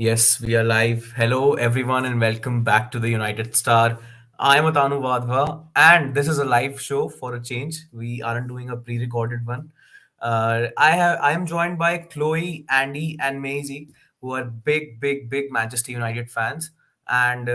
Yes, we are live. Hello, everyone, and welcome back to the United Star. I am Atanu and this is a live show for a change. We aren't doing a pre-recorded one. I am joined by Chloe, Andy, and Maisy, who are big Manchester United fans, and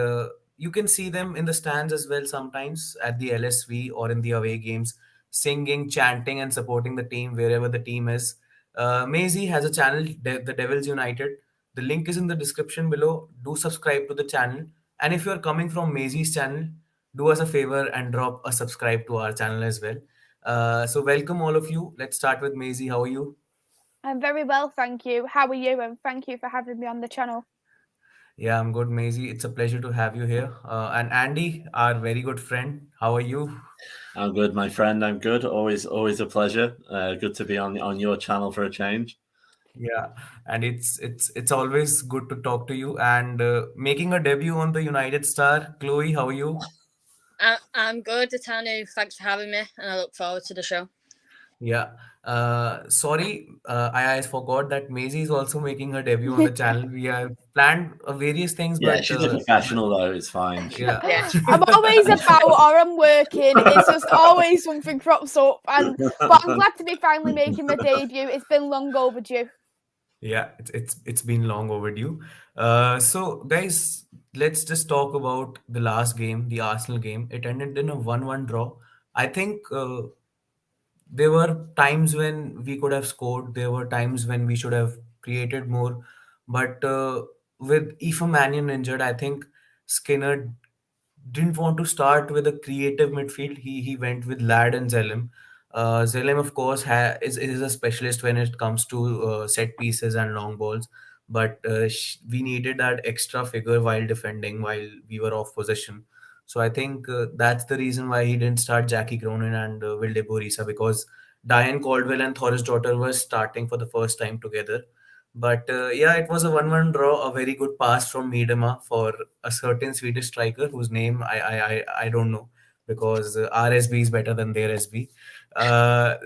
you can see them in the stands as well sometimes at the LSV or in the away games, singing, chanting, and supporting the team wherever the team is. Maisy has a channel, The Devils United. The link is in the description below. Do subscribe to the channel. And if you are coming from Maisy's channel, do us a favor and drop a subscribe to our channel as well. So welcome all of you. Let's start with Maisy. How are you? I'm very well, thank you. How are you? And thank you for having me on the channel. Yeah, I'm good, Maisie. It's a pleasure to have you here. And Andy, our very good friend. How are you? I'm good, my friend. I'm good. Always a pleasure. Good to be on your channel for a change. Yeah, and it's always good to talk to you. And making a debut on the United Star, Chloe. How are you? I'm good, Atanu. Thanks for having me, and I look forward to the show. Yeah. Sorry, I forgot that Maisie is also making her debut on the channel. We have planned various things, Yeah, but she's a professional though. It's fine. yeah. Yeah. I'm always about or I'm working. It's just always something crops up. But I'm glad to be finally making my debut. It's been long overdue. Yeah, it's been long overdue. So guys, let's just talk about the last game, the Arsenal game. It ended in a 1-1 draw. I think there were times when we could have scored. There were times when we should have created more. But with Aoife Mannion injured, I think Skinner didn't want to start with a creative midfield. He went with Lad and Zelim. Zelim, of course, is a specialist when it comes to set pieces and long balls. But we needed that extra figure while defending, while we were off possession. So I think that's the reason why he didn't start Jackie Cronin and Wilde Borisa, because Diane Caldwell and Thoris Daughter were starting for the first time together. But yeah, it was a 1-1 draw, a very good pass from Miedema for a certain Swedish striker whose name I don't know, because RSB is better than their SB.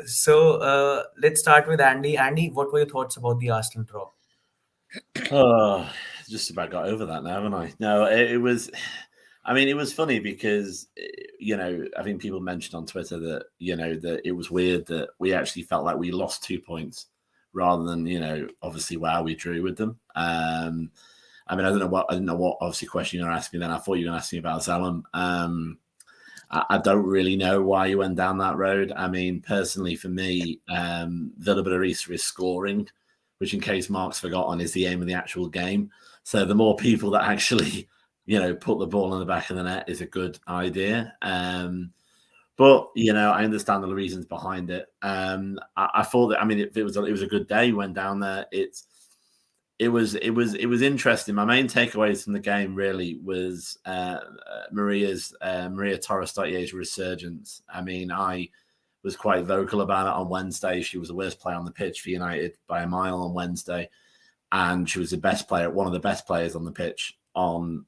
So let's start with Andy. Andy, what were your thoughts about the Arsenal draw? Oh, just about got over that now, haven't I? No, it was. I mean, it was funny because I think people mentioned on Twitter that that it was weird that we actually felt like we lost 2 points rather than obviously wow we drew with them. I mean, I didn't know what obviously question you're asking. Then I thought you were going to ask me about Zalem. I don't really know why you went down that road. I mean, personally, for me, Villa Barista is scoring, which, in case Marc's forgotten, is the aim of the actual game. So the more people that actually, put the ball in the back of the net is a good idea. But I understand the reasons behind it. I thought that, I mean, it was a good day. Went down there. It was interesting. My main takeaways from the game really was Maria Torres-Dottier's resurgence. I mean, I was quite vocal about it on Wednesday. She was the worst player on the pitch for United by a mile on Wednesday, and she was the best player, one of the best players on the pitch on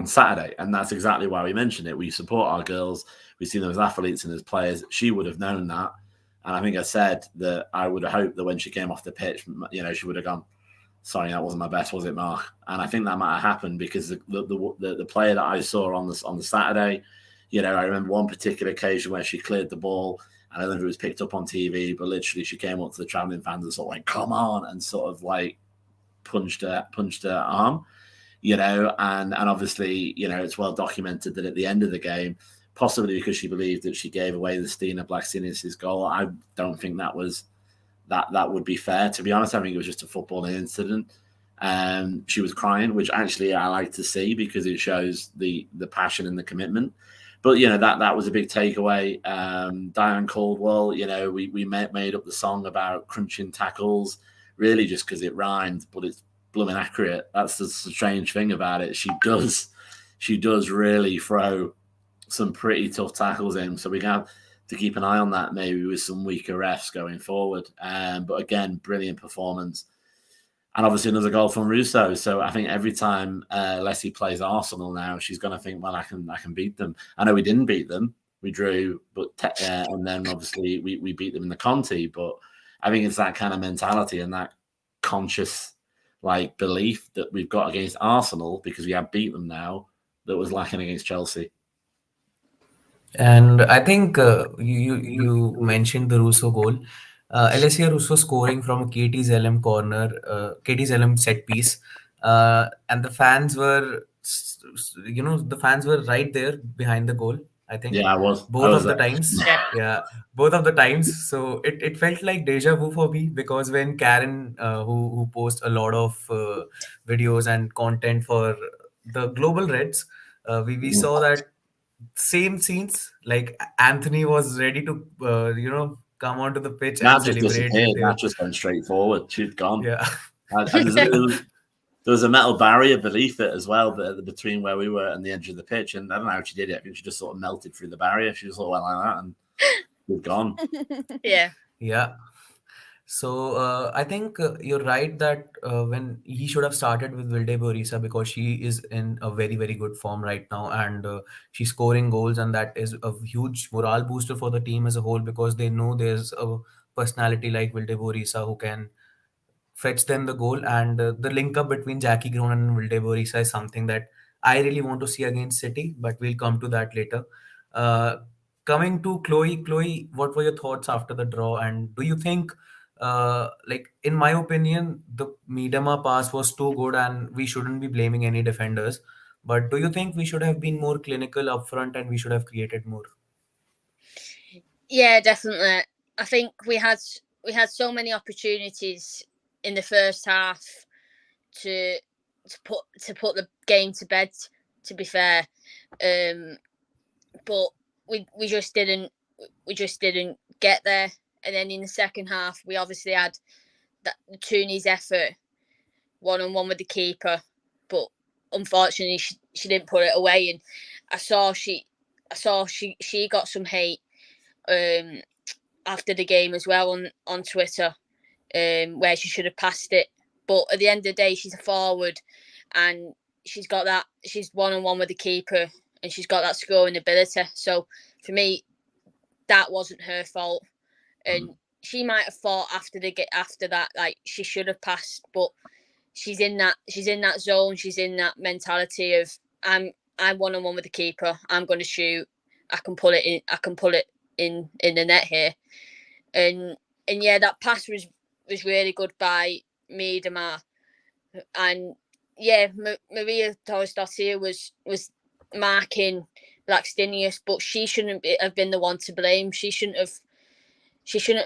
Saturday. And that's exactly why we mentioned it. We support our girls. We see them as athletes and as players. She would have known that. And I think I said that I would have hoped that when she came off the pitch, she would have gone, sorry, that wasn't my best, was it, Marc? And I think that might have happened because the player that I saw on the Saturday, I remember one particular occasion where she cleared the ball, and I don't know if it was picked up on TV, but literally she came up to the travelling fans and sort of like, come on, and sort of like punched her arm, and obviously, it's well documented that at the end of the game, possibly because she believed that she gave away the Stina Blackstenius' goal, I don't think that would be fair. To be honest, I think it was just a footballing incident. She was crying, which actually I like to see because it shows the passion and the commitment. But that was a big takeaway. Diane Caldwell, we made up the song about crunching tackles, really just because it rhymed, but it's blooming accurate. That's the strange thing about it. She does really throw some pretty tough tackles in. So we have to keep an eye on that, maybe with some weaker refs going forward. But again, brilliant performance. And obviously another goal from Russo. So I think every time Leslie plays Arsenal now, she's going to think, well, I can beat them. I know we didn't beat them. We drew, but and then obviously we beat them in the Conti. But I think it's that kind of mentality and that conscious like belief that we've got against Arsenal because we have beat them now that was lacking against Chelsea. And I think you mentioned the Russo goal. Alessia Russo scoring from a KT Zellem corner, KT Zellem set piece, and the fans were, the fans were right there behind the goal. I think Yeah, I was both of the there. times. Yeah. Yeah, both of the times. So it felt like deja vu for me because when Karen, who posts a lot of videos and content for the Global Reds, we saw that same scenes like Anthony was ready to come onto the pitch and Nat just celebrate disappeared. with Nat him. just went straight forward. She'd gone. Yeah. And there was a metal barrier beneath it as well, between where we were and the edge of the pitch. And I don't know how she did it. I think she just sort of melted through the barrier. She just sort of went like that and we'd gone. Yeah. Yeah. So I think you're right that when he should have started with Vilde Borisa because she is in a very, very good form right now, and she's scoring goals, and that is a huge morale booster for the team as a whole because they know there's a personality like Vilde Borisa who can fetch them the goal. And the link up between Jackie Groen and Vilde Borisa is something that I really want to see against City, but we'll come to that later. Uh, Coming to Chloe, what were your thoughts after the draw? And do you think, like in my opinion, the Miedema pass was too good, and we shouldn't be blaming any defenders. But do you think we should have been more clinical up front and we should have created more? Yeah, definitely. I think we had so many opportunities in the first half to put the game to bed. To be fair, but we just didn't get there. And then in the second half, we obviously had that Tooney's effort, 1-on-1 with the keeper, but unfortunately she didn't put it away. And I saw she got some hate after the game as well on Twitter, where she should have passed it. But at the end of the day, she's a forward, and she's 1-on-1 with the keeper, and she's got that scoring ability. So for me, that wasn't her fault. And she might have thought after that, like she should have passed, but she's in that zone. She's in that mentality of I'm 1-on-1 with the keeper. I'm going to shoot. I can pull it in the net here. And yeah, that pass was really good by Miedema. And yeah, Maria Torres-Dottir was marking Laxdinius, but she shouldn't have been the one to blame. She shouldn't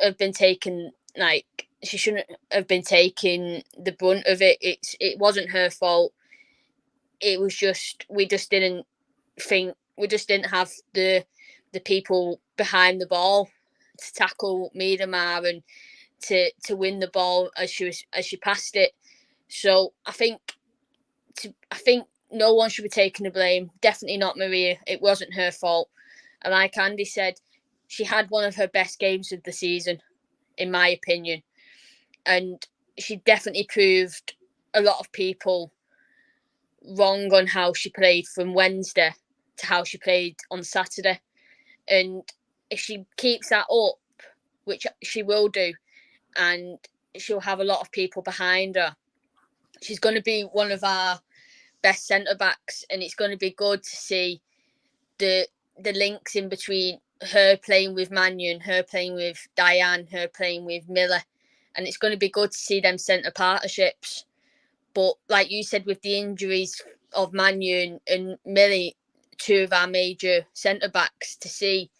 have been taken, like, she shouldn't have been taking the brunt of it. It wasn't her fault. It was just we just didn't have the people behind the ball to tackle Miedema and to win the ball as she passed it. So I think no one should be taking the blame. Definitely not Maria. It wasn't her fault. And like Andy said, she had one of her best games of the season, in my opinion. And she definitely proved a lot of people wrong on how she played from Wednesday to how she played on Saturday. And if she keeps that up, which she will do, and she'll have a lot of people behind her, she's going to be one of our best centre-backs, and it's going to be good to see the links in between her playing with Mannion, her playing with Diane, her playing with Miller, and it's going to be good to see them centre partnerships. But like you said, with the injuries of Mannion and Millie, two of our major centre-backs, to see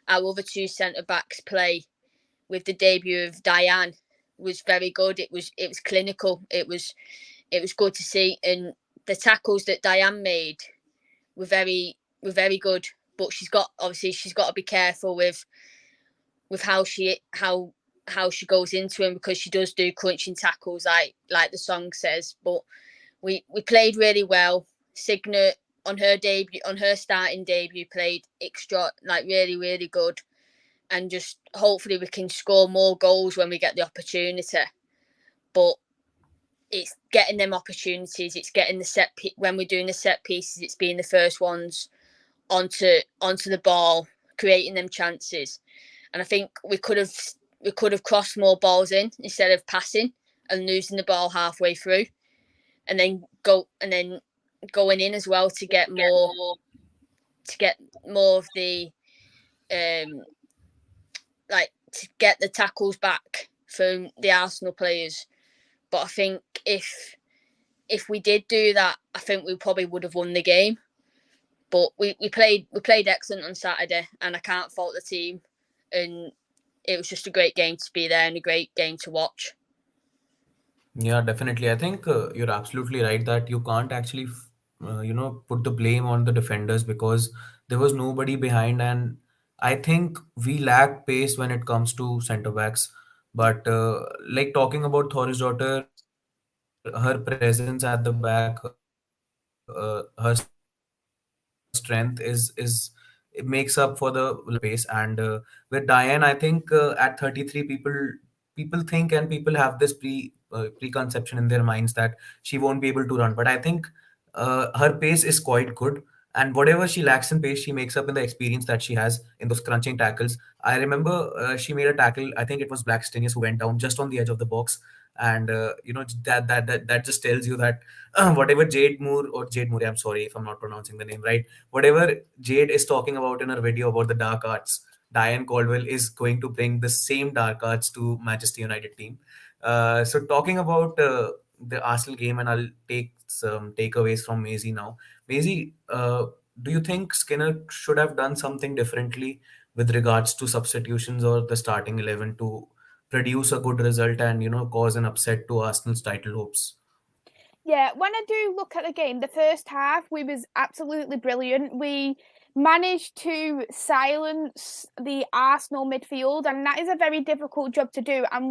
our other two centre-backs play with the debut of Diane was very good. It was clinical. It was good to see, and the tackles that Diane made were very good. But she's got to be careful with how she goes into him, because she does do crunching tackles like the song says. But we played really well. Signet on her starting debut played really, really good. And just hopefully we can score more goals when we get the opportunity. But it's getting them opportunities. It's getting when we're doing the set pieces. It's being the first ones onto the ball, creating them chances. And I think we could have crossed more balls in instead of passing and losing the ball halfway through. and then going in as well to get more of the um like to get the tackles back from the Arsenal players. But I think if we did do that, I think we probably would have won the game. But we played excellent on Saturday, and I can't fault the team. And it was just a great game to be there and a great game to watch. Yeah, definitely. I think you're absolutely right that you can't actually, put the blame on the defenders because there was nobody behind, and I think we lack pace when it comes to centre backs. But like talking about Thor's daughter, her presence at the back, her strength is it makes up for the lack of pace. And with Diane, I think at 33, people think and people have this preconception in their minds that she won't be able to run. But I think her pace is quite good, and whatever she lacks in pace, she makes up in the experience that she has in those crunching tackles. I remember she made a tackle. I think it was Blackstenius who went down just on the edge of the box, and that just tells you that whatever Jade Moore or Jade Moore, I'm sorry if I'm not pronouncing the name right, whatever Jade is talking about in her video about the dark arts, Diane Caldwell is going to bring the same dark arts to Manchester United team. So talking about the Arsenal game, and I'll take some takeaways from Maisy now. Maisy, do you think Skinner should have done something differently with regards to substitutions or the starting 11 to produce a good result and cause an upset to Arsenal's title hopes? Yeah, when I do look at the game, the first half we was absolutely brilliant. We managed to silence the Arsenal midfield, and that is a very difficult job to do. And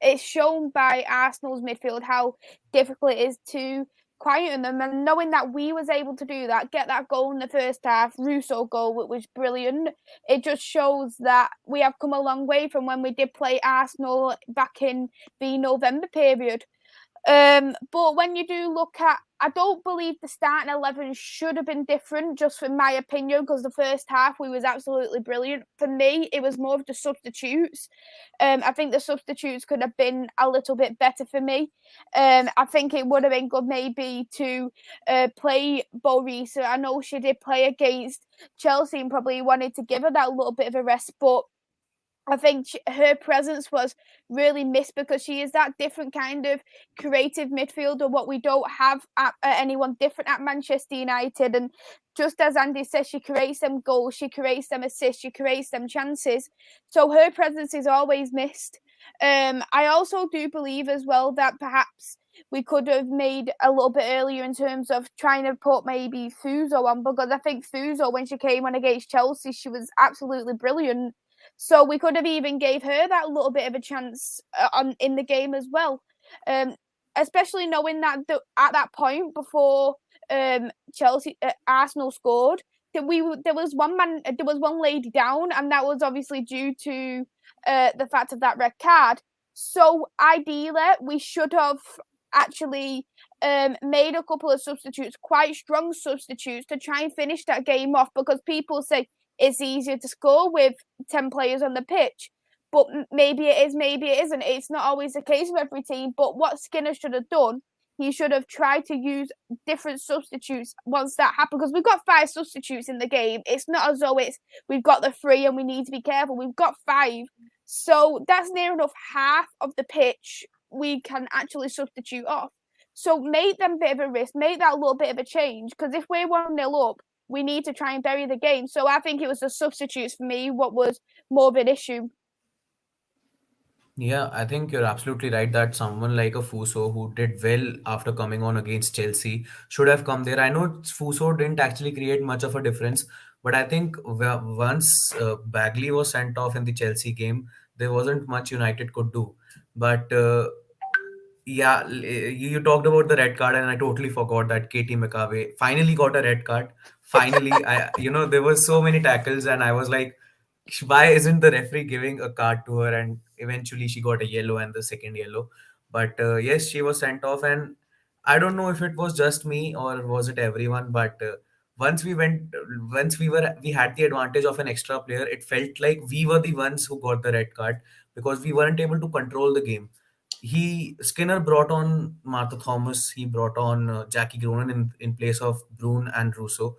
it's shown by Arsenal's midfield how difficult it is to quieten them. And knowing that we was able to do that, get that goal in the first half, Russo goal, which was brilliant. It just shows that we have come a long way from when we did play Arsenal back in the November period. But when you do look at, I don't believe the starting 11 should have been different, just from my opinion, because the first half we was absolutely brilliant. For me, it was more of the substitutes. I think the substitutes could have been a little bit better for me. I think it would have been good maybe to play Borisa. I know she did play against Chelsea and probably wanted to give her that little bit of a rest, but I think her presence was really missed because she is that different kind of creative midfielder, what we don't have at anyone different at Manchester United. And just as Andy says, she creates them goals, she creates them assists, she creates them chances. So her presence is always missed. I also do believe as well that perhaps we could have made a little bit earlier in terms of trying to put maybe Fuso on, because I think Fuso, when she came on against Chelsea, she was absolutely brilliant. So we could have even gave her that little bit of a chance in the game as well. Especially knowing that at that point before Arsenal scored, there was one lady down, and that was obviously due to the fact of that red card. So ideally, we should have actually made a couple of substitutes, quite strong substitutes, to try and finish that game off, because people say it's easier to score with 10 players on the pitch. But maybe it is, maybe it isn't. It's not always the case with every team. But what Skinner should have done, he should have tried to use different substitutes once that happened. Because we've got 5 substitutes in the game. It's not as though we've got the 3 and we need to be careful. We've got 5. So that's near enough half of the pitch we can actually substitute off. So make them a bit of a risk, make that a little bit of a change. Because if we're 1-0 up, we need to try and bury the game. So I think it was the substitutes for me what was more of an issue. Yeah, I think you're absolutely right that someone like a Fuso who did well after coming on against Chelsea should have come there. I know Fuso didn't actually create much of a difference, but I think once Bagley was sent off in the Chelsea game, there wasn't much United could do. But yeah, you talked about the red card, and I totally forgot that Katie McAvey finally got a red card. Finally, there were so many tackles, and I was like, why isn't the referee giving a card to her? And eventually, she got a yellow and the second yellow. But yes, she was sent off, and I don't know if it was just me or was it everyone. But once we had the advantage of an extra player, it felt like we were the ones who got the red card because we weren't able to control the game. Skinner brought on Martha Thomas. He brought on Jackie Groenen in place of Brune and Russo.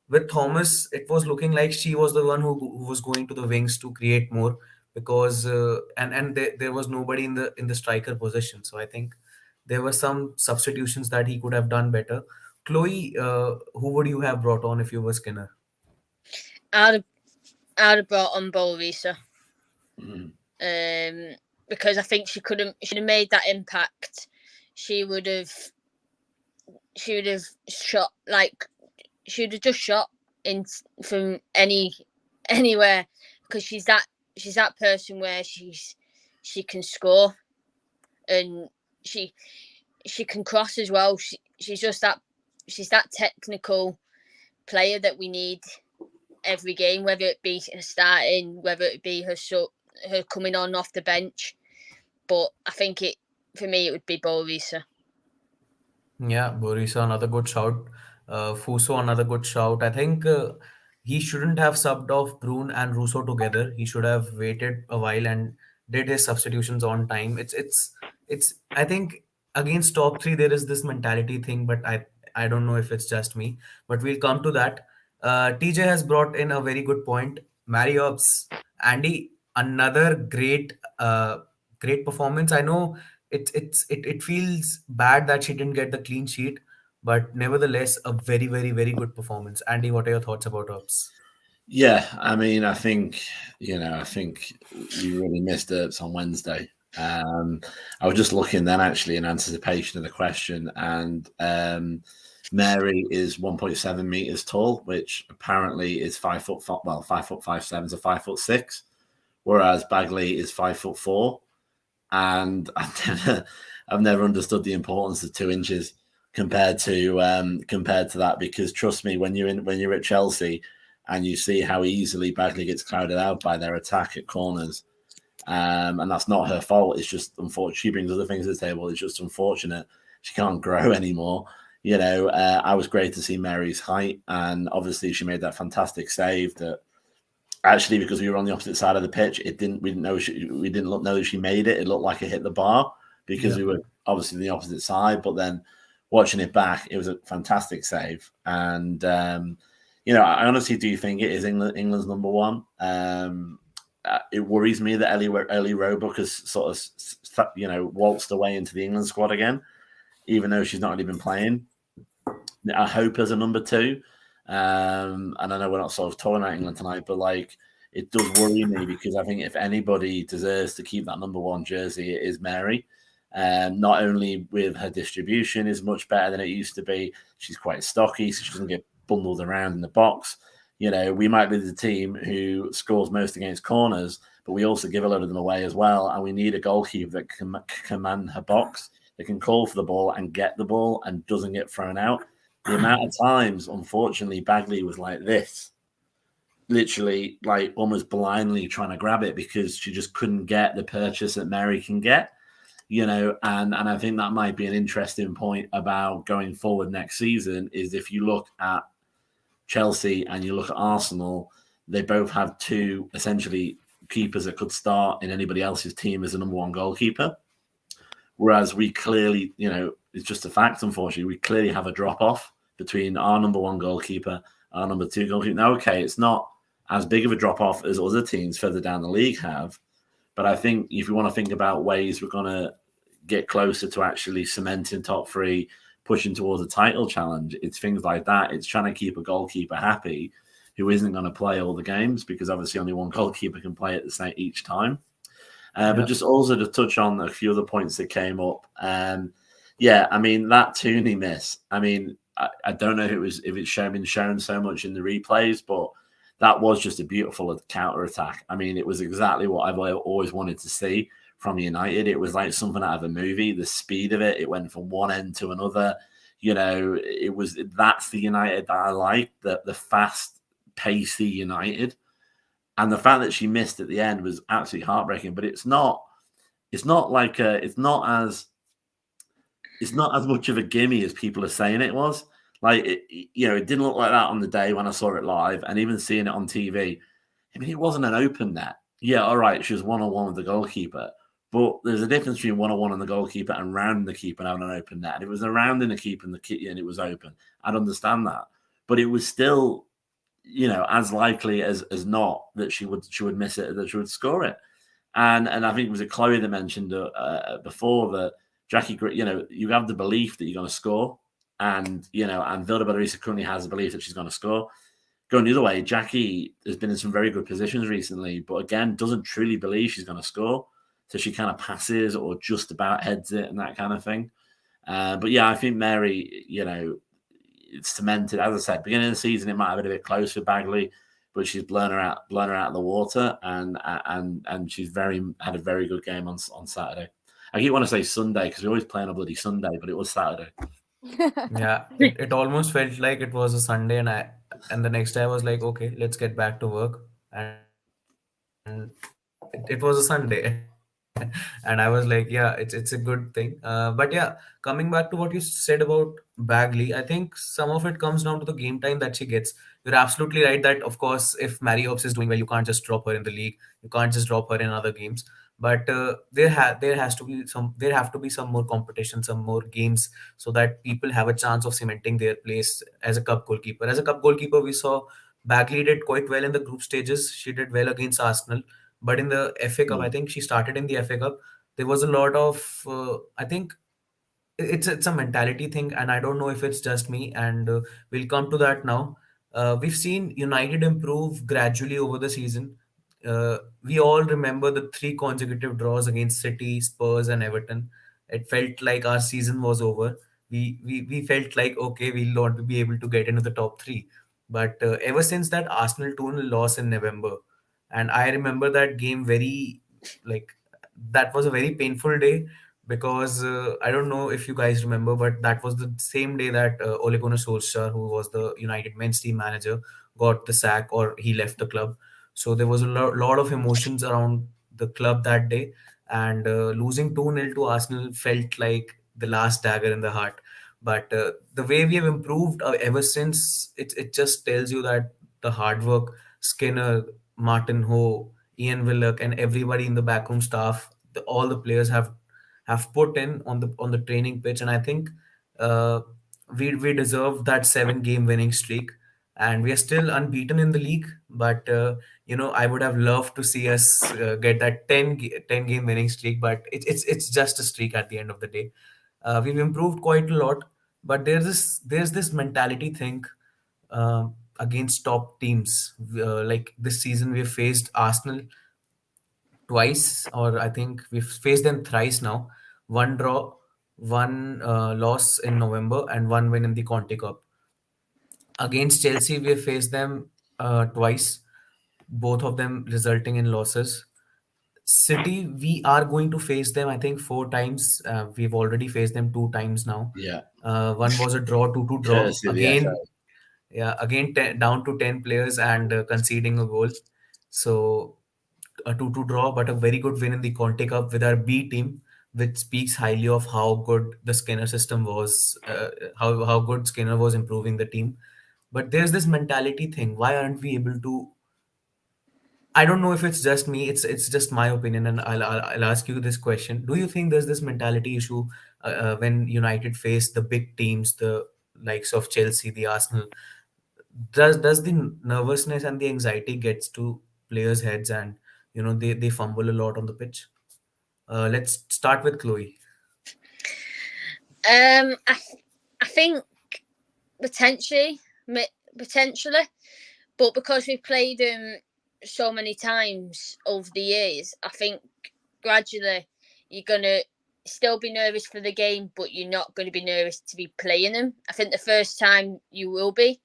With Thomas, it was looking like she was the one who was going to the wings to create more, because and there was nobody in the striker position. So I think there were some substitutions that he could have done better. Chloe, who would you have brought on if you were Skinner? I'd have brought on Bolorisa. Mm. Because I think she could have made that impact. She would have shot, like, she would have just shot in from anywhere, because she's that person where she can score, and she can cross as well. She's that technical player that we need every game, whether it be starting, whether it be her coming on off the bench. But I think for me it would be Bolorisa. Yeah, Borisa, another good shout. Fuso, another good shout. I think he shouldn't have subbed off Brune and Russo together. He should have waited a while and did his substitutions on time. It's. I think against top three there is this mentality thing, but I don't know if it's just me. But we'll come to that. TJ has brought in a very good point. Mariops, Andy, another great performance. I know it feels bad that she didn't get the clean sheet, but nevertheless a very good performance. Andy, what are your thoughts about Herbs? Yeah, I mean, I think we really missed Earps on Wednesday. I was just looking then, actually, in anticipation of the question, and Mary is 1.7 meters tall, which apparently is 5'5", 5'5'7", so 5'6", whereas Bagley is 5'4", and I've never understood the importance of 2 inches compared to that, because trust me, when you're at Chelsea and you see how easily Bagley gets crowded out by their attack at corners, and that's not her fault. It's just unfortunate. She brings other things to the table. It's just unfortunate she can't grow anymore. I was great to see Mary's height, and obviously she made that fantastic save that actually, because we were on the opposite side of the pitch, we didn't know that she made it. It looked like it hit the bar because we were obviously on the opposite side. But then watching it back, it was a fantastic save. And I honestly do think it is England's number one. It worries me that Ellie Roebuck has sort of waltzed away into the England squad again, even though she's not really been playing. I hope as a number 2. And I know we're not sort of talking about England tonight, but it does worry me, because I think if anybody deserves to keep that number 1 jersey, it is Mary. Not only with her distribution is much better than it used to be, she's quite stocky, so she doesn't get bundled around in the box. We might be the team who scores most against corners, but we also give a lot of them away as well. And we need a goalkeeper that can command her box, that can call for the ball and get the ball and doesn't get thrown out. The amount of times, unfortunately, Bagley was like this, literally almost blindly trying to grab it, because she just couldn't get the purchase that Mary can get, and I think that might be an interesting point about going forward next season, is if you look at Chelsea and you look at Arsenal, they both have 2 essentially keepers that could start in anybody else's team as a number 1 goalkeeper. Whereas we clearly, it's just a fact, unfortunately, we clearly have a drop-off between our number 1 goalkeeper, our number 2 goalkeeper. Now, okay, it's not as big of a drop-off as other teams further down the league have, but I think if we want to think about ways we're going to get closer to actually cementing top 3, pushing towards a title challenge, it's things like that. It's trying to keep a goalkeeper happy who isn't going to play all the games, because obviously only 1 goalkeeper can play at the same each time. But just also to touch on a few other points that came up. I mean, that Tooney miss, I mean, I don't know if it's been shown so much in the replays, but that was just a beautiful counter attack. I mean, it was exactly what I've always wanted to see from United. It was like something out of a movie. The speed of it went from one end to another. That's the United that I like, the fast, pacey United. And the fact that she missed at the end was absolutely heartbreaking. But it's not as much of a gimme as people are saying it was. It didn't look like that on the day when I saw it live, and even seeing it on TV. I mean, it wasn't an open net. Yeah, all right, she was 1-on-1 with the goalkeeper, But there's a difference between 1-on-1 on the goalkeeper and rounding the keeper and having an open net. And if it was a rounding the keeper and it was open, I'd understand that. But it was still, as likely as not that she would miss it, that she would score it. And I think it was Chloe that mentioned before that Jackie, you have the belief that you're going to score, and Vilda Bellarica currently has the belief that she's going to score. Going the other way, Jackie has been in some very good positions recently, but again, doesn't truly believe she's going to score. So she kind of passes or just about heads it and that kind of thing. But yeah, I think Mary, it's cemented. As I said, beginning of the season, it might have been a bit close for Bagley, but she's blown her out of the water, and she's had a very good game on Saturday. I keep want to say Sunday because we always play on a bloody Sunday, but it was Saturday. Yeah, it almost felt like it was a Sunday, and the next day I was like, okay, let's get back to work, and it was a Sunday. And I was like, yeah, it's a good thing. But yeah, coming back to what you said about Bagley, I think some of it comes down to the game time that she gets. You're absolutely right that, of course, if Mary Hopes is doing well, you can't just drop her in the league. You can't just drop her in other games. But there have to be some more competition, some more games, so that people have a chance of cementing their place as a cup goalkeeper. As a cup goalkeeper, we saw Bagley did quite well in the group stages. She did well against Arsenal. But in the FA Cup, I think she started in the FA Cup. There was a lot of, I think it's a mentality thing, and I don't know if it's just me. And we'll come to that now. We've seen United improve gradually over the season. We all remember the three consecutive draws against City, Spurs, and Everton. It felt like our season was over. We felt like, okay, we'll not be able to get into the top three. But ever since that Arsenal 2-0 loss in November, and I remember that game very, like, that was a very painful day, because I don't know if you guys remember, but that was the same day that Ole Gunnar Solskjaer, who was the United men's team manager, got the sack, or he left the club. So there was a lot of emotions around the club that day, and losing 2-0 to Arsenal felt like the last dagger in the heart. But the way we have improved ever since, it just tells you that the hard work, Skinner, Martin Ho, Ian Willock, and everybody in the backroom staff, all the players have put in on the training pitch. And I think uh, we deserve that 7 game winning streak, and we are still unbeaten in the league. But I would have loved to see us get that 10 game winning streak, but it's just a streak at the end of the day. We've improved quite a lot, but there's this mentality thing against top teams. Like this season, we've faced Arsenal twice, or I think we've faced them thrice now. One draw, one loss in November, and one win in the Conti Cup. Against Chelsea, we have faced them twice, both of them resulting in losses. City, we are going to face them, I think, 4 times. We've already faced them 2 times now. Yeah. One was a draw, 2-2 draw. Courtesy of the FA. Again, down to 10 players and conceding a goal. So a 2-2 draw, but a very good win in the Conte Cup with our B team, which speaks highly of how good the Skinner system was, how good Skinner was improving the team. But there's this mentality thing. Why aren't we able to? I don't know if it's just me. It's just my opinion, and I'll ask you this question: do you think there's this mentality issue when United face the big teams, the likes of Chelsea, the Arsenal? Does the nervousness and the anxiety gets to players' heads, and they fumble a lot on the pitch? Let's start with Chloe. I think potentially, but because we've played them so many times over the years, I think gradually you're gonna still be nervous for the game, but you're not going to be nervous to be playing them. I think the first time you will be,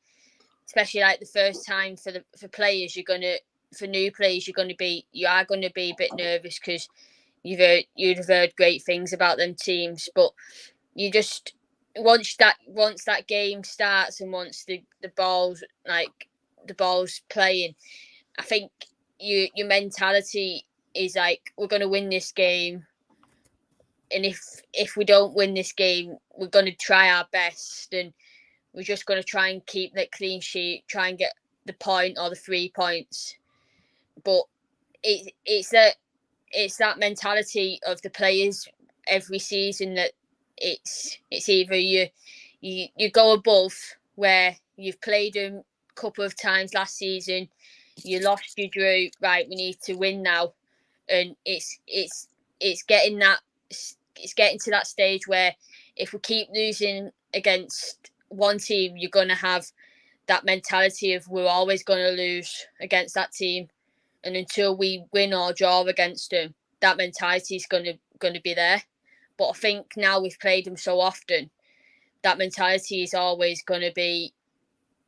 especially like the first time for players, for new players, you are going to be a bit nervous because you'd have heard great things about them teams, but you just once that game starts and once the ball's playing, I think your mentality is like, we're going to win this game, and if we don't win this game, we're going to try our best, and we're just going to try and keep that clean sheet, try and get the point or the 3 points. But it's it's that mentality of the players every season that it's either you go above where you've played them a couple of times last season, you lost, you drew, right, we need to win now. And it's getting that, it's getting to that stage where if we keep losing against one team, you're going to have that mentality of we're always going to lose against that team, and until we win or draw against them, that mentality is going to be there. But I think now we've played them so often, that mentality is always going to be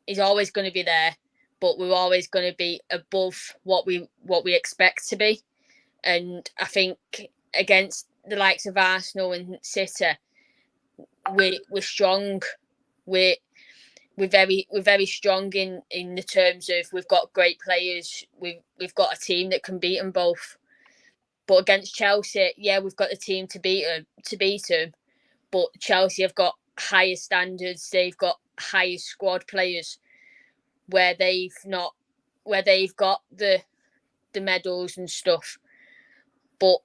there, but we're always going to be above what we expect to be. And I think against the likes of Arsenal and City, we're strong. We're very strong in the terms of we've got great players. We've got a team that can beat them both. But against Chelsea, yeah, we've got the team to beat them. But Chelsea have got higher standards. They've got higher squad players where they've got the medals and stuff. But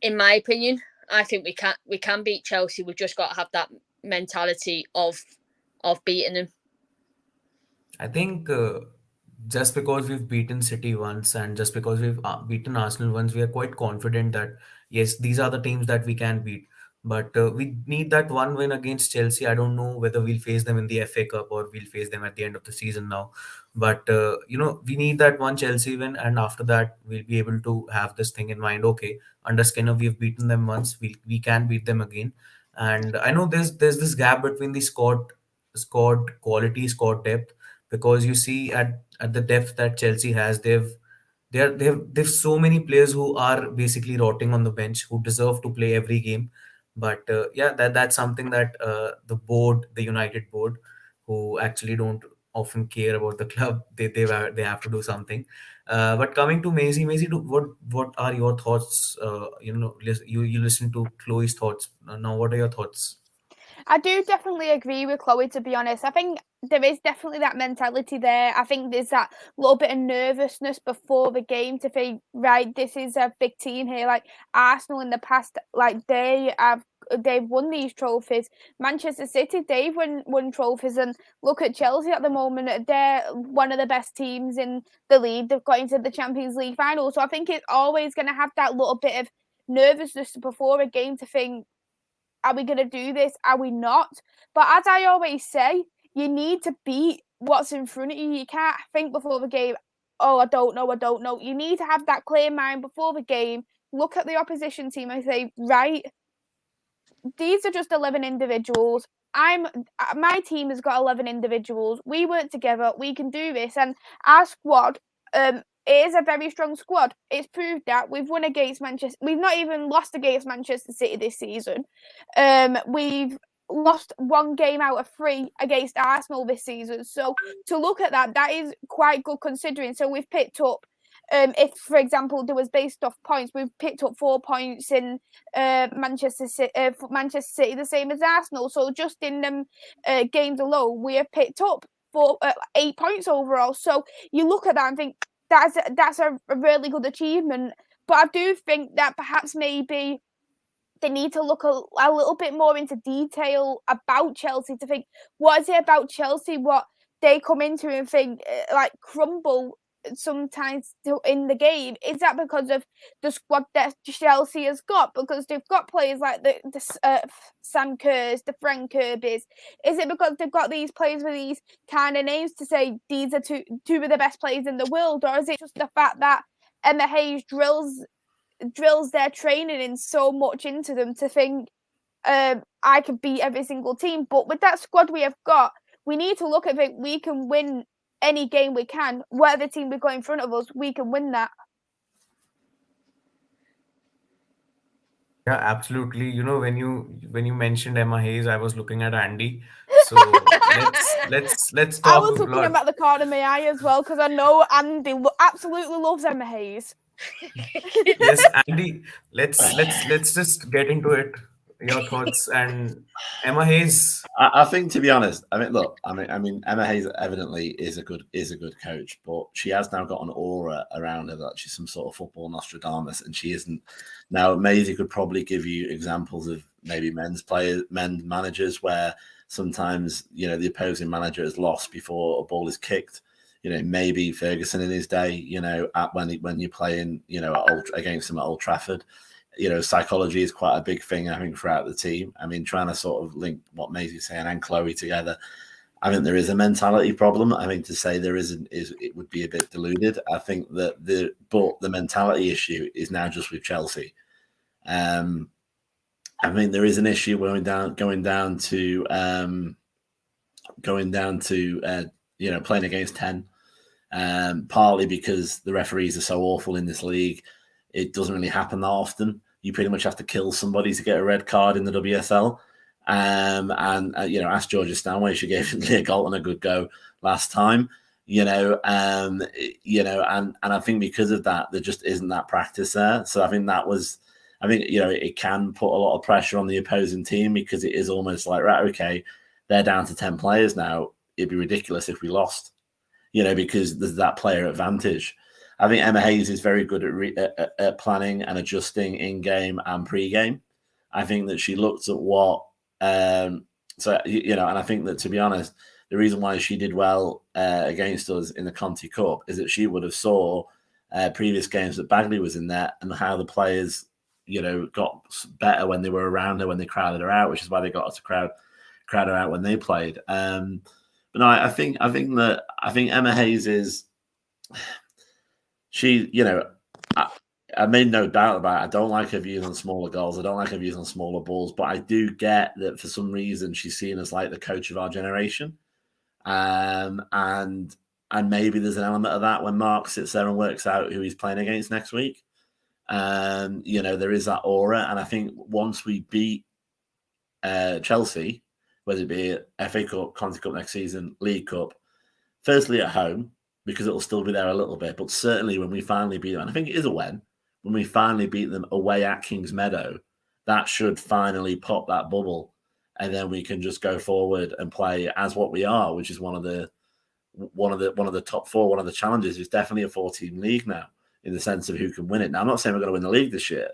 in my opinion, I think we can beat Chelsea. We've just got to have that mentality of beating them. I think just because we've beaten City once and just because we've beaten Arsenal once, we are quite confident that yes, these are the teams that we can beat. But we need that one win against Chelsea. I don't know whether we'll face them in the FA Cup or we'll face them at the end of the season now. But we need that one Chelsea win, and after that, we'll be able to have this thing in mind. Okay, under Skinner, we've beaten them once. We can beat them again. And I know there's this gap between the squad quality, squad depth, because you see at the depth that Chelsea has, they've so many players who are basically rotting on the bench who deserve to play every game. But yeah, that's something that the United board, who actually don't often care about the club, they have to do something. But coming to Maisy, what are your thoughts? You listen to Chloe's thoughts now. What are your thoughts? I do definitely agree with Chloe, to be honest. I think there is definitely that mentality there. I think there's that little bit of nervousness before the game to think, right, this is a big team here. Like Arsenal in the past, like they've won these trophies. Manchester City, they've won trophies, and look at Chelsea at the moment. They're one of the best teams in the league. They've got into the Champions League final. So I think it's always going to have that little bit of nervousness before a game to think, are we going to do this? Are we not? But as I always say, you need to beat what's in front of you. You can't think before the game, oh, I don't know. You need to have that clear mind before the game. Look at the opposition team and say, right, these are just 11 individuals. My team has got 11 individuals. We work together. We can do this. And our squad, it is a very strong squad. It's proved that we've won against Manchester. We've not even lost against Manchester City this season. We've lost one game out of 3 against Arsenal this season. So to look at that, that is quite good considering. So we've picked up, if, for example, there was based off points, we've picked up 4 points in Manchester City, the same as Arsenal. So just in them games alone, we have picked up 8 points overall. So you look at that and think that's a really good achievement. But I do think that perhaps maybe they need to look a little bit more into detail about Chelsea to think, what is it about Chelsea what they come into and think like crumble sometimes in the game? Is that because of the squad that Chelsea has got? Because they've got players like the Sam Kerrs, the Frank Kirby's. Is it because they've got these players with these kind of names to say these are two of the best players in the world? Or is it just the fact that Emma Hayes drills their training in so much into them to think I could beat every single team? But with that squad we have got, we need to look at it. We can win any game we can. Whatever team we got in front of us, we can win that. Yeah, absolutely. When you mentioned Emma Hayes, I was looking at Andy. So let's I talk was a looking lot. about the corner of my eye as well because I know Andy absolutely loves Emma Hayes. Yes, Andy. Let's just get into it. your thoughts and Emma Hayes. I think, to be honest, I mean, look, I mean, Emma Hayes evidently is a good coach, but she has now got an aura around her that she's some sort of football Nostradamus, and she isn't. Now, Maisy could probably give you examples of maybe men's managers where sometimes the opposing manager has lost before a ball is kicked. Maybe Ferguson in his day. When you're playing, against him at Old Trafford. Psychology is quite a big thing, I think, throughout the team. I mean, trying to sort of link what Maisy's saying and Chloe together, I think there is a mentality problem. I think to say there isn't it would be a bit deluded. I think that the mentality issue is now just with Chelsea. I think there is an issue going down to playing against 10. Partly because the referees are so awful in this league. It doesn't really happen that often. You pretty much have to kill somebody to get a red card in the WSL. Ask Georgia Stanway. She gave Leah Galton a good go last time. And I think because of that, there just isn't that practice there. So I think it can put a lot of pressure on the opposing team because it is almost like, right, okay, they're down to 10 players now. It'd be ridiculous if we lost, because there's that player advantage. I think Emma Hayes is very good at planning and adjusting in-game and pre-game. I think that she looked at what, and I think that, to be honest, the reason why she did well against us in the Conti Cup is that she would have saw previous games that Bagley was in there and how the players, got better when they were around her, when they crowded her out, which is why they got her to crowd her out when they played. But no, I think Emma Hayes is. I made no doubt about it. I don't like her views on smaller goals. I don't like her views on smaller balls. But I do get that for some reason she's seen as like the coach of our generation. And maybe there's an element of that when Marc sits there and works out who he's playing against next week. There is that aura. And I think once we beat Chelsea, whether it be FA Cup, Conti Cup next season, League Cup, firstly at home, because it'll still be there a little bit. But certainly when we finally beat them, and I think it is a when we finally beat them away at Kings Meadow, that should finally pop that bubble. And then we can just go forward and play as what we are, which is one of the top four. One of the challenges is definitely a 4-team league now, in the sense of who can win it. Now, I'm not saying we're going to win the league this year,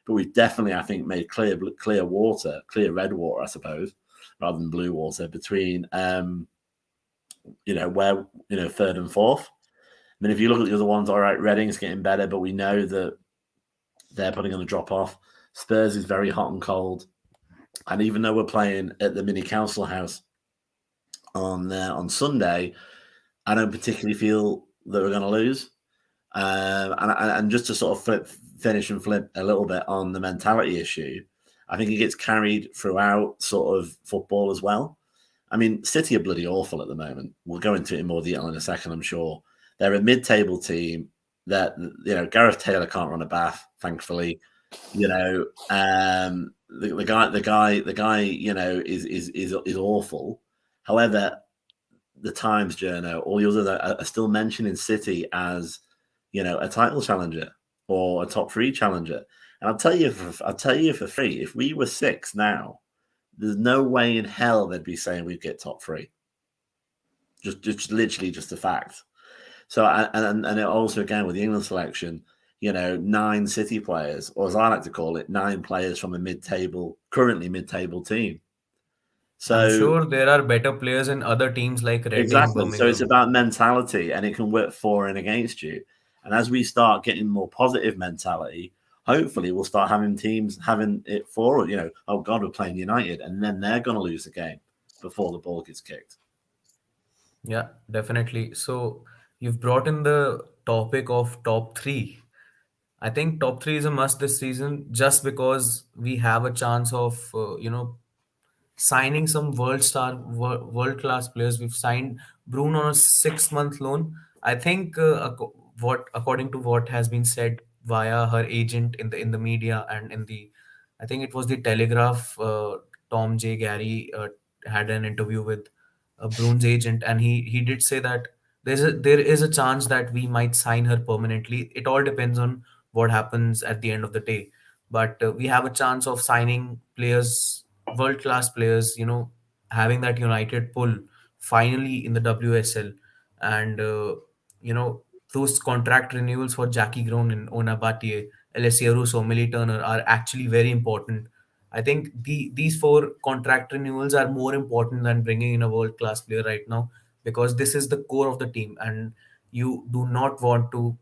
but we've definitely, I think, made clear red water, I suppose, rather than blue water, between third and fourth. I mean, if you look at the other ones, all right, Reading's getting better, but we know that they're putting on a drop off. Spurs is very hot and cold. And even though we're playing at the mini council house on Sunday, I don't particularly feel that we're going to lose. And just to sort of finish and flip a little bit on the mentality issue, I think it gets carried throughout sort of football as well. I mean, City are bloody awful at the moment. We'll go into it in more detail in a second, I'm sure. They're a mid-table team that, Gareth Taylor can't run a bath, thankfully. The guy, is awful. However, the Times Journal, all the others are still mentioning City as, a title challenger or a top 3 challenger. And I'll tell you for free, if we were 6 now, there's no way in hell they'd be saying we'd get top 3. Just literally just a fact. So, and it also, again, with the England selection, 9 City players, or as I like to call it, 9 players from a currently mid-table team. So I'm sure there are better players in other teams like Reading, exactly. So it's Birmingham. about mentality, and it can work for and against you. And as we start getting more positive mentality, hopefully we'll start having teams having it for, oh God, we're playing United, and then they're going to lose the game before the ball gets kicked. Yeah, definitely. So you've brought in the topic of top 3. I think top 3 is a must this season just because we have a chance of, signing some world class players. We've signed Bruno on a 6-month loan. I think according to what has been said via her agent in the media and in the, I think it was the Telegraph. Tom J. Gary had an interview with Bruno's agent, and he did say that there is a chance that we might sign her permanently. It all depends on what happens at the end of the day. but we have a chance of signing players, world class players. Having that united pull finally in the WSL, and those contract renewals for Jackie Groen, Ona Batie, Alessia Russo, Millie Turner are actually very important. I think these four contract renewals are more important than bringing in a world class player right now, because this is the core of the team, and you do not want to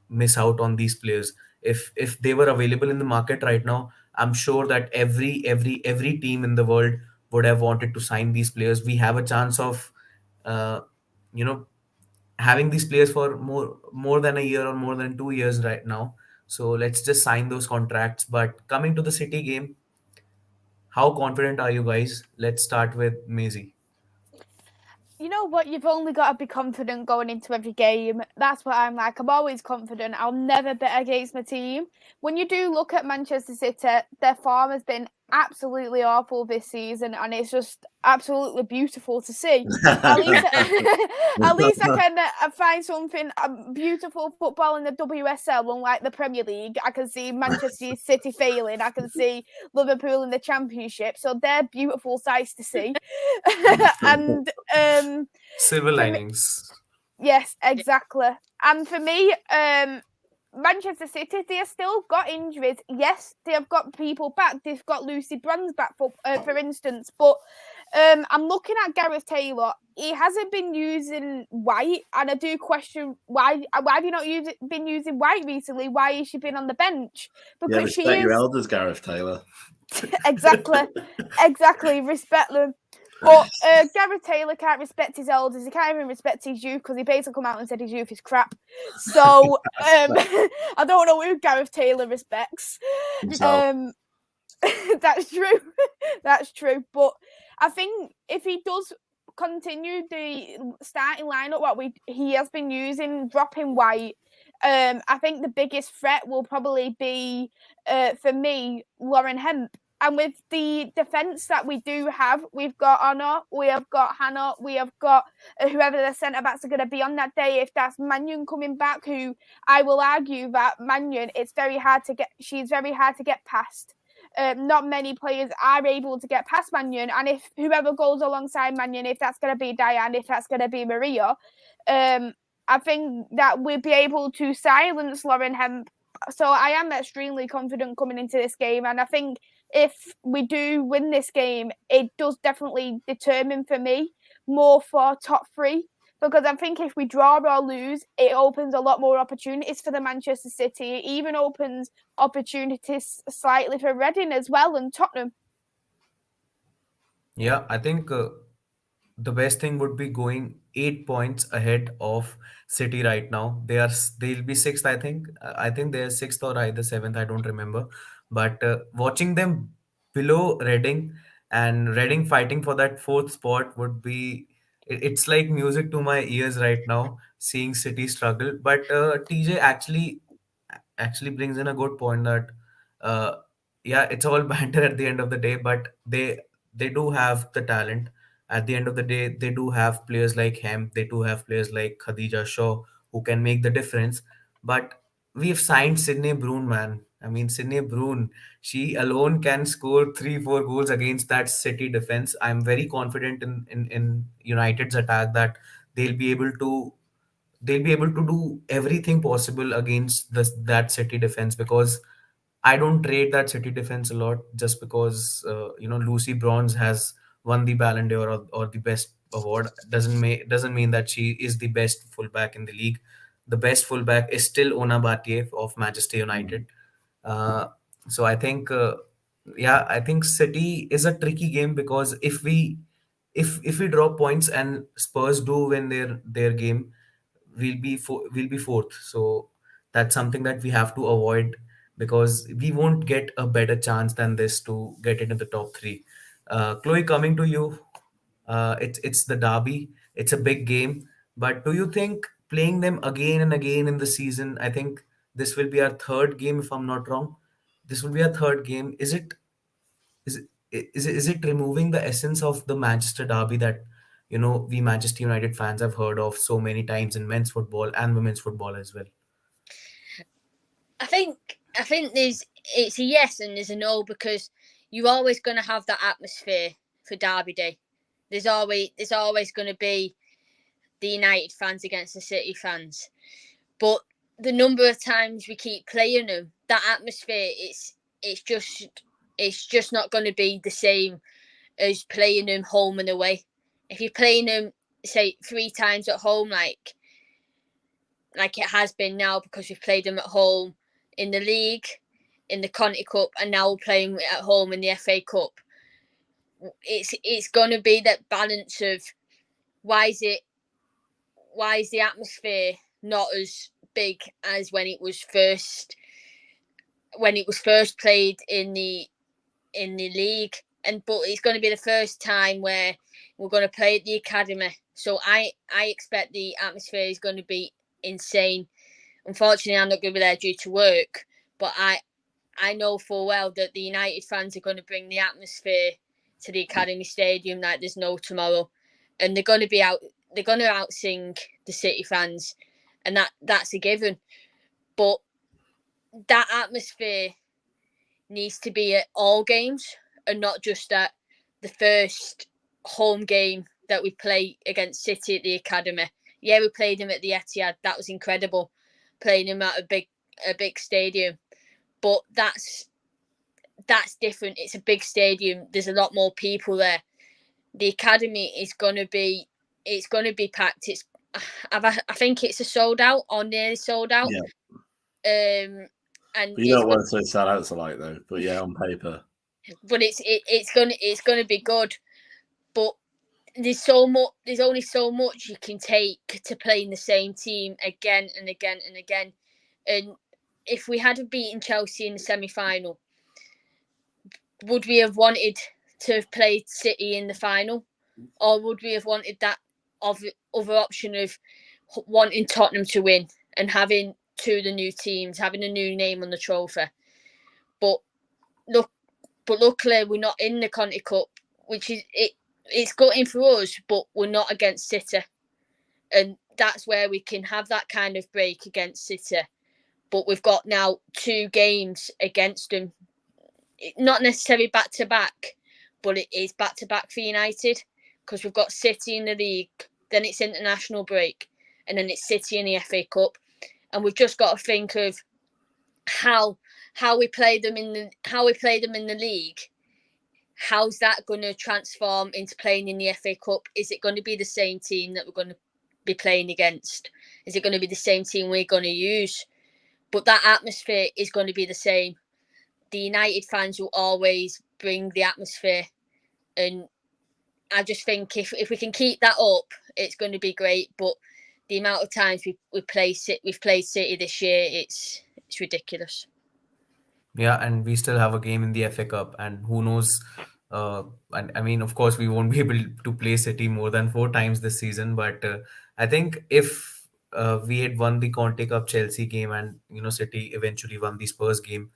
miss out on these players. If they were available in the market right now, I'm sure that every team in the world would have wanted to sign these players. We have a chance of uh, you know having these players for more than a year or more than 2 years right now. So let's just sign those contracts. But coming to the City game, how confident are you guys? Let's start with Maisy. You know what? You've only got to be confident going into every game. That's what I'm like. I'm always confident. I'll never bet against my team. When you do look at Manchester City, their form has been absolutely awful this season, and it's just absolutely beautiful to see. At least, at least I can find something beautiful football in the WSL, unlike the Premier League. I can see Manchester City failing. I can see Liverpool in the Championship. So they're beautiful sights to see. And Silver for me, linings. yes, exactly. And for me, Manchester City, they have still got injuries. Yes, they have got people back. They've got Lucy Bronze back, for instance. But I'm looking at Gareth Taylor. He hasn't been using White, and I do question why. Why have you not been using White recently? Why has she been on the bench? Yeah, Because she respect your is elders, Gareth Taylor. exactly respect them. But Gareth Taylor can't respect his elders. He can't even respect his youth, because he basically come out and said his youth is crap. So I don't know who Gareth Taylor respects. Himself. That's true. That's true. But I think if he does continue the starting lineup what he has been using, dropping White, I think the biggest threat will probably be, for me, Lauren Hemp. And with the defence that we do have, we've got Honor, we have got Hannah, we have got whoever the centre backs are going to be on that day. If that's Mannion coming back, who I will argue that Mannion, she's very hard to get past. Not many players are able to get past Mannion, and if whoever goes alongside Mannion, if that's going to be Diane, if that's going to be Maria, I think that we'll be able to silence Lauren Hemp. So I am extremely confident coming into this game, and I think if we do win this game, it does definitely determine for me more for top three, because I think if we draw or lose, it opens a lot more opportunities for the Manchester City. It even opens opportunities slightly for Reading as well, and Tottenham. Yeah, I think the best thing would be going 8 points ahead of City right now. They'll be sixth, I think. I think they're sixth or either seventh. I don't remember. But watching them below Reading, and Reading fighting for that fourth spot would be. It's like music to my ears right now. Seeing City struggle, but TJ actually brings in a good point that uh, yeah, it's all banter at the end of the day, but they do have the talent. At the end of the day, they do have players like him, they do have players like Khadija Shaw who can make the difference. But we've signed Sydney Brune, man. I mean, Sydney Brune, she alone can score 3 4 goals against that City defense. I'm very confident in United's attack that they'll be able to they'll be able to do everything possible against that City defense, because I don't rate that City defense a lot just because Lucy Bronze has won the Ballon d'Or, or the best award. Doesn't mean that she is the best fullback in the league. The best fullback is still Ona Battier of Manchester United. Uh, so I think City is a tricky game, because if we drop points and Spurs do win their game, we'll be fourth. So that's something that we have to avoid, because we won't get a better chance than this to get into the top three. Chloe, coming to you, it's the derby. It's a big game, but do you think playing them again and again in the season? I think this will be our third game, if I'm not wrong. This will be our third game. Is it is it removing the essence of the Manchester derby that we Manchester United fans have heard of so many times in men's football and women's football as well? I think I think it's a yes and there's a no, because you're always going to have that atmosphere for Derby Day. There's always going to be the United fans against the City fans, but the number of times we keep playing them, that atmosphere, it's just not going to be the same as playing them home and away. If you're playing them, say, 3 times at home, like it has been now, because we've played them at home in the league, in the Conti Cup, and now we're playing at home in the FA Cup. It's going to be that balance of why is the atmosphere not as big as when it was first played in the league, but it's going to be the first time where we're going to play at the academy. So I expect the atmosphere is going to be insane. Unfortunately, I'm not going to be there due to work, but I know full well that the United fans are going to bring the atmosphere to the Academy Stadium like there's no tomorrow, and they're going to outsing the City fans, and that's a given. But that atmosphere needs to be at all games and not just at the first home game that we play against City at the Academy. Yeah, we played them at the Etihad. That was incredible, playing them at a big stadium. But that's different. It's a big stadium. There's a lot more people there. The Academy is going to be packed. I think it's a sold out or nearly sold out. Yeah. And but you don't want to say sellouts are like though. But yeah, on paper. But it's gonna be good. But there's only so much you can take to playing the same team again and again and again. And if we had beaten Chelsea in the semi-final, would we have wanted to have played City in the final, or would we have wanted that other option of wanting Tottenham to win and having 2 of the new teams, having a new name on the trophy? But luckily we're not in the Conti Cup, which is it's gutting for us, but we're not against City, and that's where we can have that kind of break against City. But we've got now 2 games against them, not necessarily back to back, but it is back to back for United, because we've got City in the league, then it's international break, and then it's City in the FA Cup, and we've just got to think of how we play them in the league. How's that going to transform into playing in the FA Cup? Is it going to be the same team that we're going to be playing against? Is it going to be the same team we're going to use? But that atmosphere is going to be the same. The United fans will always bring the atmosphere, and I just think if we can keep that up, it's going to be great. But the amount of times we've played City this year, it's ridiculous. Yeah, and we still have a game in the FA Cup, and who knows? And I mean, of course, we won't be able to play City more than 4 times this season. But I think if we had won the Conte Cup Chelsea game, and City eventually won the Spurs game,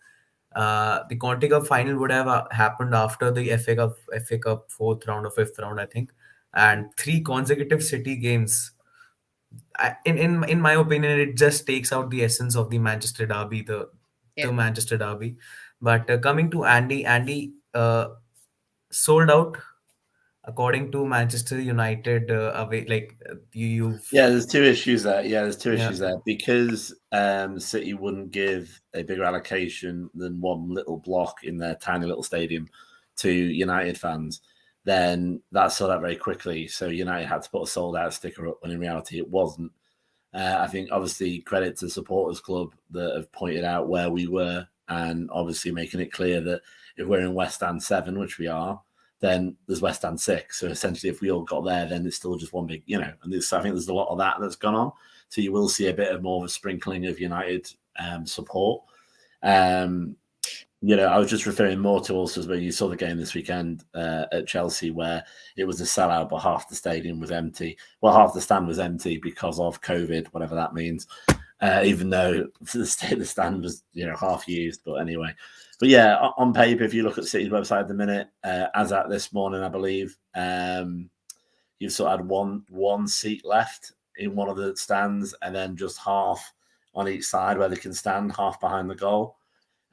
the Conte Cup final would have happened after the FA Cup fourth round or fifth round, I think, and 3 consecutive City games. In my opinion, it just takes out the essence of the Manchester derby, the Manchester derby. But coming to Andy sold out according to Manchester United away. Like there's 2 issues there. Issues there, because City wouldn't give a bigger allocation than one little block in their tiny little stadium to United fans. Then that sold out very quickly. So United had to put a sold out sticker up when in reality it wasn't. I think obviously credit to the supporters club that have pointed out where we were, and obviously making it clear that if we're in West Stand 7, which we are, then there's West Stand 6. So essentially if we all got there, then it's still just one big, and I think there's a lot of that's gone on. So you will see a bit of more of a sprinkling of United support. I was just referring more to also when you saw the game this weekend at Chelsea, where it was a sellout, but half the stadium was empty. Well, half the stand was empty because of COVID, whatever that means. Even though the stand was, half used. But anyway, but yeah, on paper, if you look at City's website at the minute, as at this morning, I believe, you've sort of had one seat left in one of the stands, and then just half on each side where they can stand, half behind the goal.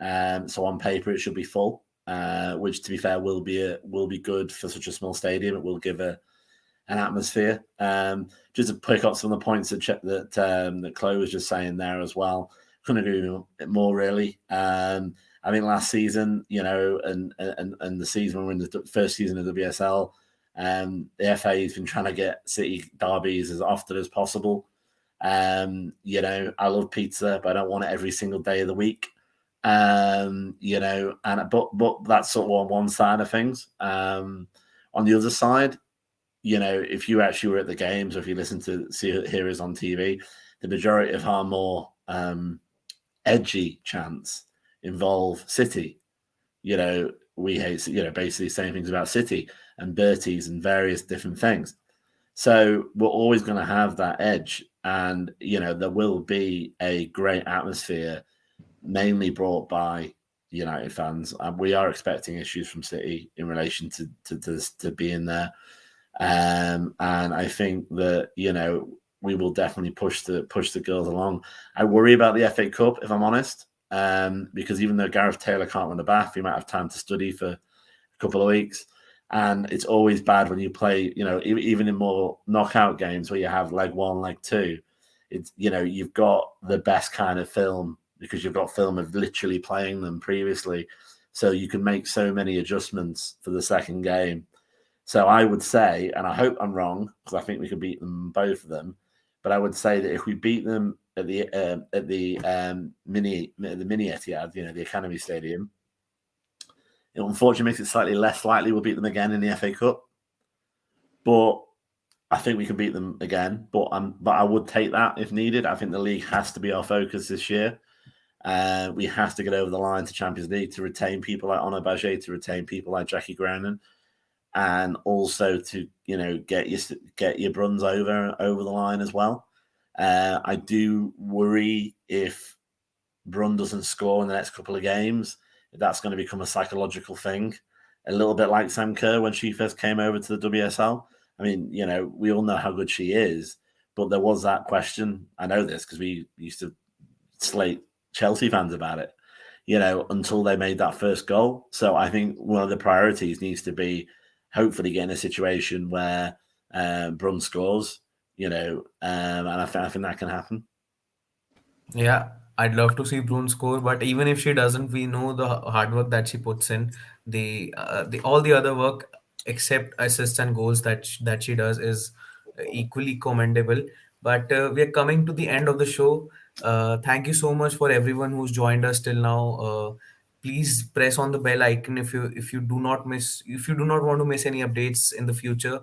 So on paper, it should be full, which, to be fair, will be good for such a small stadium. It will give an atmosphere. Just to pick up some of the points that Chloe was just saying there as well. Couldn't agree more, really. I think last season, and the season when we're in the first season of the WSL, the FA has been trying to get City derbies as often as possible. I love pizza, but I don't want it every single day of the week. But that's sort of on one side of things. On the other side, if you actually were at the games, or if you listen to hear us on TV, the majority of our more edgy chants involve City. We hate, basically saying things about City and Bertie's and various different things. So we're always going to have that edge, and there will be a great atmosphere, mainly brought by United fans. And we are expecting issues from City in relation to being there, and I think that we will definitely push the girls along. I worry about the FA Cup, if I'm honest, because even though Gareth Taylor can't run the bath, he might have time to study for a couple of weeks. And it's always bad when you play, even in more knockout games where you have leg one, leg two. It's you've got the best kind of film because you've got film of literally playing them previously, so you can make so many adjustments for the second game. So I would say, and I hope I'm wrong because I think we could beat them, both of them, but I would say that if we beat them at the mini Etihad, the Academy Stadium, it unfortunately makes it slightly less likely we'll beat them again in the FA Cup. But I think we can beat them again. But I would take that if needed. I think the league has to be our focus this year. We have to get over the line to Champions League to retain people like Ona Bajé, to retain people like Jackie Groenen, and also to get your Bruns over the line as well. I do worry if Brun doesn't score in the next couple of games, that's going to become a psychological thing, a little bit like Sam Kerr when she first came over to the WSL. I mean, we all know how good she is, but there was that question. I know this because we used to slate Chelsea fans about it, until they made that first goal. So I think one of the priorities needs to be hopefully get in a situation where Brun scores, and I think that can happen. Yeah, I'd love to see Brune score, but even if she doesn't, we know the hard work that she puts in. The all the other work except assists and goals that she does is equally commendable. But we are coming to the end of the show. Thank you so much for everyone who's joined us till now. Please press on the bell icon if you do not want to miss any updates in the future.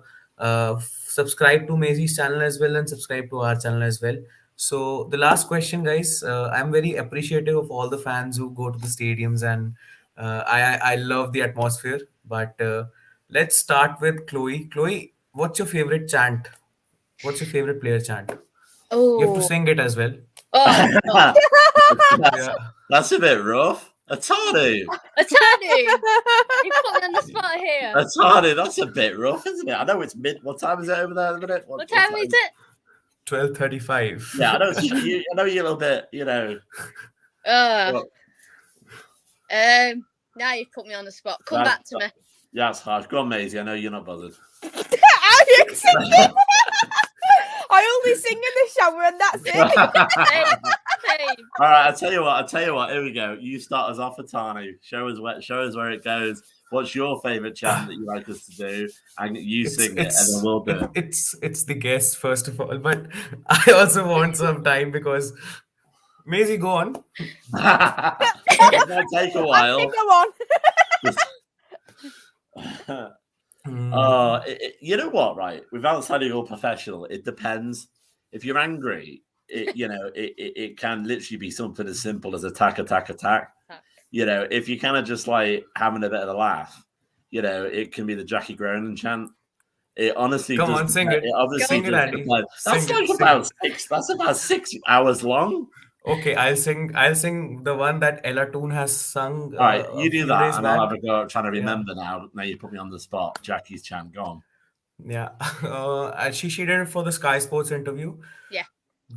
Subscribe to Maisy's channel as well and subscribe to our channel as well. So the last question, guys, I'm very appreciative of all the fans who go to the stadiums, and I love the atmosphere. But let's start with Chloe. Chloe, what's your favorite chant? What's your favorite player chant? You have to Oh, sing it as well. no. Yeah. That's a bit rough. Atanu. Atanu! You put me on the spot here. Atanu, that's a bit rough, isn't it? I know it's mid. What time is it over there at the minute? What time is it? 12:35. Yeah, I know. I know you're a little bit, Uh, well, now you've put me on the spot. Come That- back to me. yeah, it's harsh. Go on, Maisy. I know you're not bothered. Are you singing? I only sing in the shower and that's it. Hey, All right, I'll tell you what. Here we go. You start us off, Atanu. Show us where it goes. What's your favourite chant that you like us to do? And you sing it, and then we'll do it. It's the guest first of all, but I also want some time because Maisie, go on. It might take a I while. think I'm on. You know what? Right, without sounding all professional, it depends. If you're angry, it can literally be something as simple as attack. If you're kind of just like having a bit of a laugh, it can be the Jackie Groenen chant. It honestly Come does on, sing depend. it. It obviously Sing it, does Andy. depend. That's Sing like it, sing about it. six. That's about 6 hours long. Okay, I'll sing the one that Ella Toon has sung All right, a you do few that, days and I'll back. have a go trying to Yeah. remember now. Now you put me on the spot. Jackie's chant, go on. Yeah. And she did it for the Sky Sports interview. Yeah.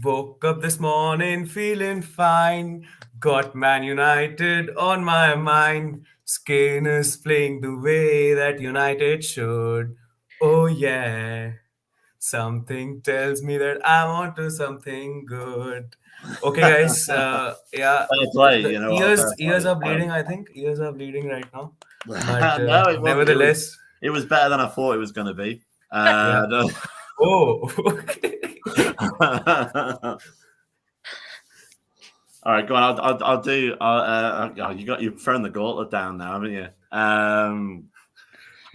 Woke up this morning feeling fine. Got Man United on my mind. Skinner's playing the way that United should. Oh yeah. Something tells me that I'm onto something good. Okay, guys. Yeah, Fair play, the you know what? Fair ears are play. bleeding. I think ears are bleeding right now. But No, it wasn't. nevertheless, It was better than I thought it was going to be. yeah. Oh, okay. All right, go on. I'll do. You've thrown the gauntlet down now, haven't you? I'm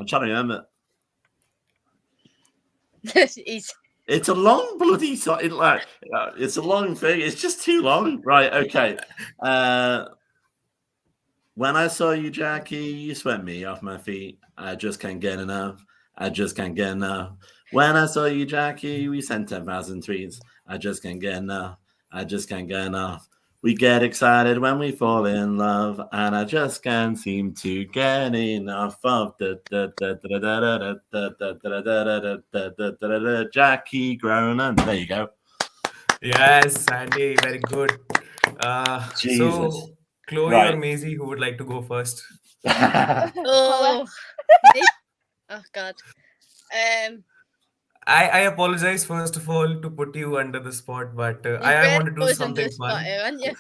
trying to remember. He's It's a long bloody. It's a long thing. It's just too long. Right. Okay. When I saw you, Jackie, you swept me off my feet. I just can't get enough. I just can't get enough. When I saw you, Jackie, we sent 10,000 tweets. I just can't get enough. I just can't get enough. We get excited when we fall in love, and I just can't seem to get enough of Jackie Gronan. There you go. Yes, Sandy, very good. Jesus. So Chloe or Right. Maisy, who would like to go first? oh, oh God. I apologize first of all to put you under the spot, but You I really want to do put us under something the spot fun. here, aren't you?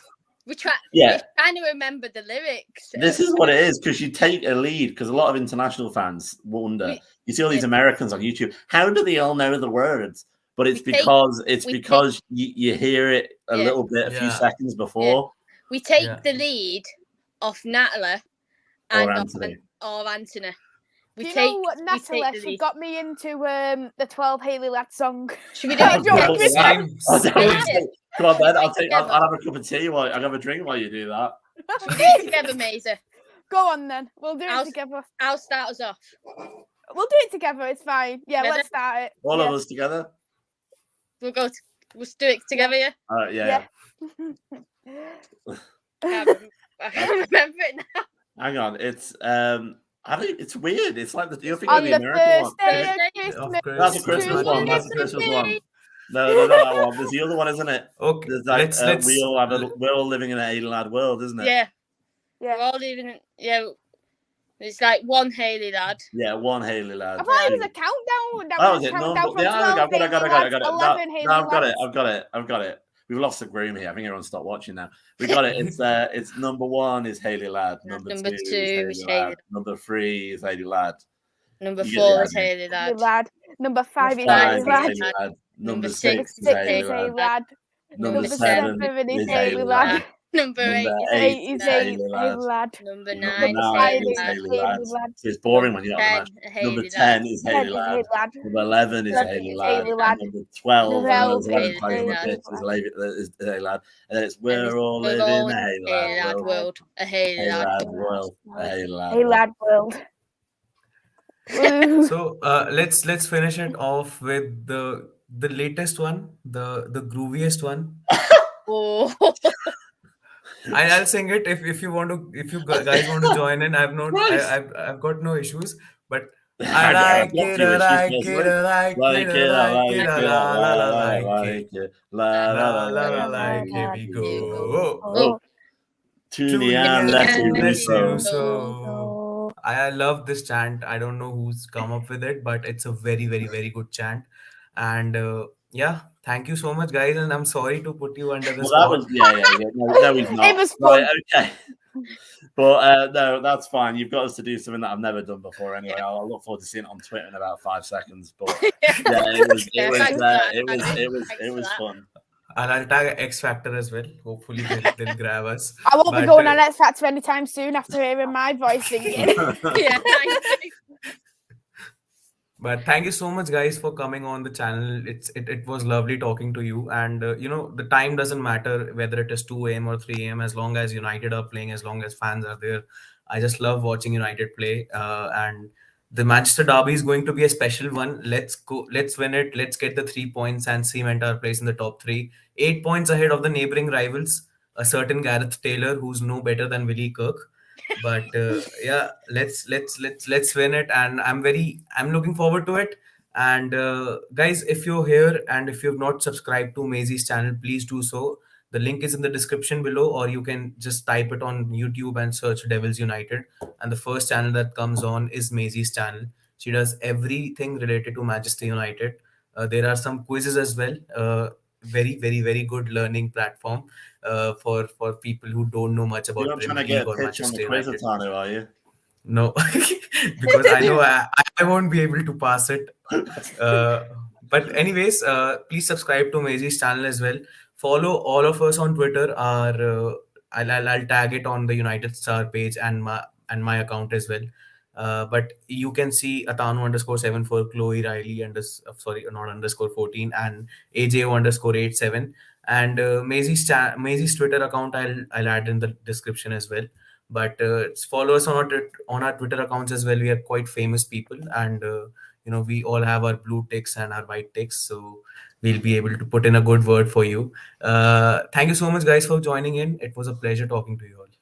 We're Yeah. trying to remember the lyrics. This is what it is, because you take a lead, because a lot of international fans wonder. You see all these Americans on YouTube. How do they all know the words? But it's because you hear it a little bit, a few seconds before. We take the lead off Natalie or Anthony. Anthony. Do you know what, Natalie? She got me into the 12 Haley Ladd song. Should we do it? Come on, Ben. I'll have a cup of tea while I'll have a drink while you do that. Should we do it together, Maisy? Go on then. We'll do it together. I'll start us off. We'll do it together. It's fine. Yeah, let's start it. All of us together. We'll do it together. Yeah. Yeah. I can't remember it now. Hang on. It's weird. It's like you're thinking on of the the American one. That's a Christmas one. That's a Christmas one. No, not that one. There's the other one, isn't it? Okay. There's we're all living in a Haley Ladd world, isn't it? Yeah. We're all living in it's like one Haley Ladd. Yeah, one Haley Ladd. I thought it was a countdown. That was it. I've got it. We've lost the groom here. I think everyone's stopped watching now. We got it. It's number 1 is Haley Ladd. Number 2 is Haley Ladd. Number 3 is Haley Ladd. Number 4 is Haley Ladd. Number 5 is Haley Ladd. Number 6 is Haley Ladd. Number 7 is Haley Ladd. Number 8 is Haley Ladd. Number 9 is Haley Ladd. It's boring when you have the Number 10 is Haley Ladd. Number 11 is Haley Ladd. Number 12 is Haley Ladd. And then it's we're all living in a Haley Ladd world. A Haley Ladd world. A Haley Ladd world. So let's finish it off with the latest one, the grooviest one. Oh. I'll sing it if you want to, if you guys want to join in. I've got no issues, but I like it, I like it, I like it, I like it, la la la like it, la la la la like it. We go to the end, let's do so. I love this chant. I don't know who's come up with it, but it's a very, very, very good chant. And yeah, thank you so much, guys. And I'm sorry to put you under the spot. That was no, he's not. It was fun. Right, okay. But no, that's fine. You've got us to do something that I've never done before. Anyway, I'll look forward to seeing it on Twitter in about 5 seconds. But it was fun. And I'll tag X Factor as well. Hopefully they'll grab us. I won't be going on X Factor anytime soon after hearing my voice singing. Yeah. But thank you so much, guys, for coming on the channel. It was lovely talking to you. And the time doesn't matter whether it is 2 a.m. or 3 a.m. as long as United are playing, as long as fans are there. I just love watching United play. And the Manchester Derby is going to be a special one. Let's go. Let's win it. Let's get the 3 points and cement our place in the top 3. 8 points ahead of the neighboring rivals, a certain Gareth Taylor, who's no better than Willie Kirk. But yeah, let's win it, and I'm looking forward to it. And guys, if you're here and if you've not subscribed to Maisy's channel, please do so. The link is in the description below, or you can just type it on YouTube and search Devils United. And the first channel that comes on is Maisy's channel. She does everything related to Manchester United. There are some quizzes as well. Very, very, very good learning platform for people who don't know much You're about not trying Premier to get League a or pitch on the Manchester quiz, United. Atanu, are you? No, because I know I won't be able to pass it. Uh, but anyways, please subscribe to Maisy's channel as well. Follow all of us on Twitter. I'll tag it on the United Star page and my account as well. But you can see Atanu underscore 74, Chloe Riley sorry, not underscore 14, and AJO underscore 87. And Maisy's Twitter account I'll add in the description as well. But follow us on on our Twitter accounts as well. We are quite famous people, and we all have our blue ticks and our white ticks, so we'll be able to put in a good word for you. Thank you so much, guys, for joining in. It was a pleasure talking to you all.